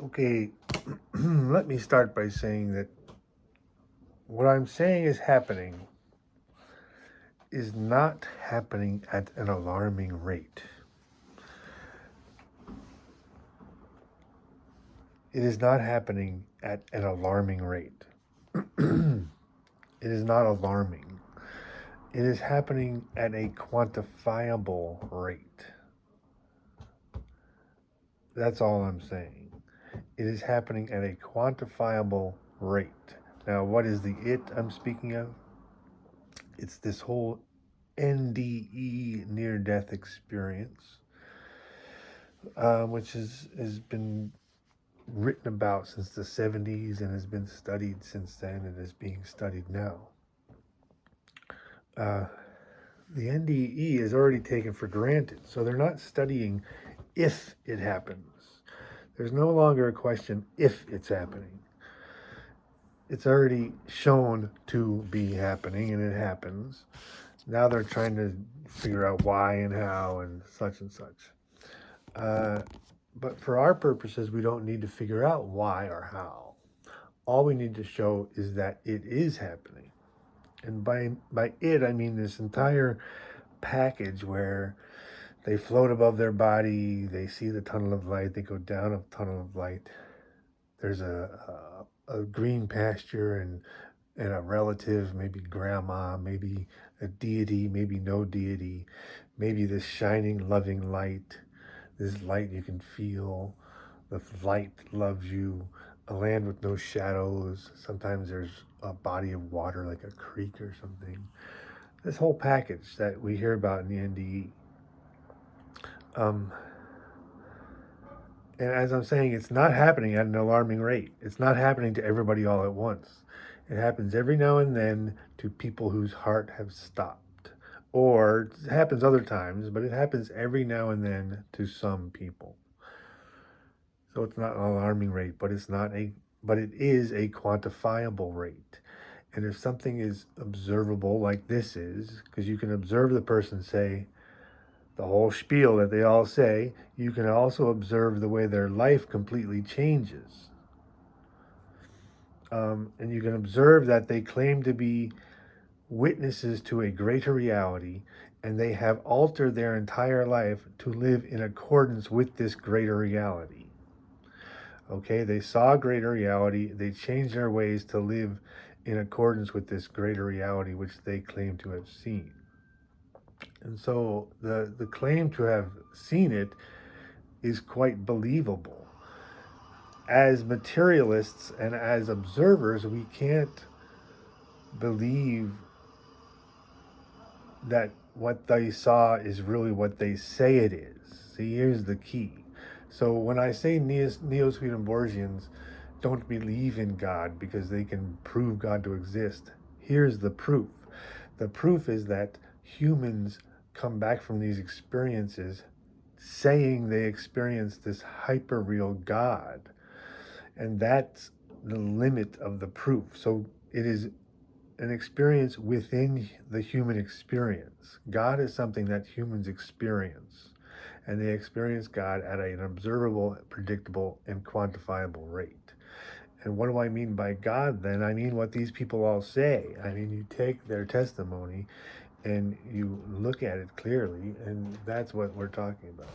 Okay, let me start by saying that what I'm saying is happening is not happening at an alarming rate. It is not happening at an alarming rate. It is not alarming. It is happening at a quantifiable rate. That's all I'm saying. It is happening at a quantifiable rate. Now, what is the it I'm speaking of? It's this whole NDE, near-death experience, which has been written about since the 70s and has been studied since then and is being studied now. The NDE is already taken for granted, so they're not studying if it happens. There's no longer a question if it's happening. It's already shown to be happening, and it happens. Now they're trying to figure out why and how and such and such. But for our purposes, we don't need to figure out why or how. All we need to show is that it is happening. And by it, I mean this entire package where they float above their body, they see the tunnel of light, they go down a tunnel of light. There's a green pasture and a relative, maybe grandma, maybe a deity, maybe no deity, maybe this shining, loving light, this light you can feel, the light loves you, a land with no shadows. Sometimes there's a body of water like a creek or something. This whole package that we hear about in the NDE. And as I'm saying, it's not happening at an alarming rate. It's not happening to everybody all at once. It happens every now and then to people whose heart have stopped. Or it happens other times, but it happens every now and then to some people. So it's not an alarming rate, but it is a quantifiable rate. And if something is observable like this is, because you can observe the person say the whole spiel that they all say, you can also observe the way their life completely changes. And you can observe that they claim to be witnesses to a greater reality, and they have altered their entire life to live in accordance with this greater reality. Okay, they saw a greater reality, they changed their ways to live in accordance with this greater reality which they claim to have seen. And so the claim to have seen it is quite believable. As materialists and as observers, we can't believe that what they saw is really what they say it is. See, here's the key. So when I say Neo-Swedenborgians don't believe in God because they can prove God to exist, here's the proof. The proof is that humans come back from these experiences saying they experienced this hyper-real God. And that's the limit of the proof. So it is an experience within the human experience. God is something that humans experience. And they experience God at an observable, predictable, and quantifiable rate. And what do I mean by God then? I mean what these people all say. I mean, you take their testimony and you look at it clearly, and that's what we're talking about.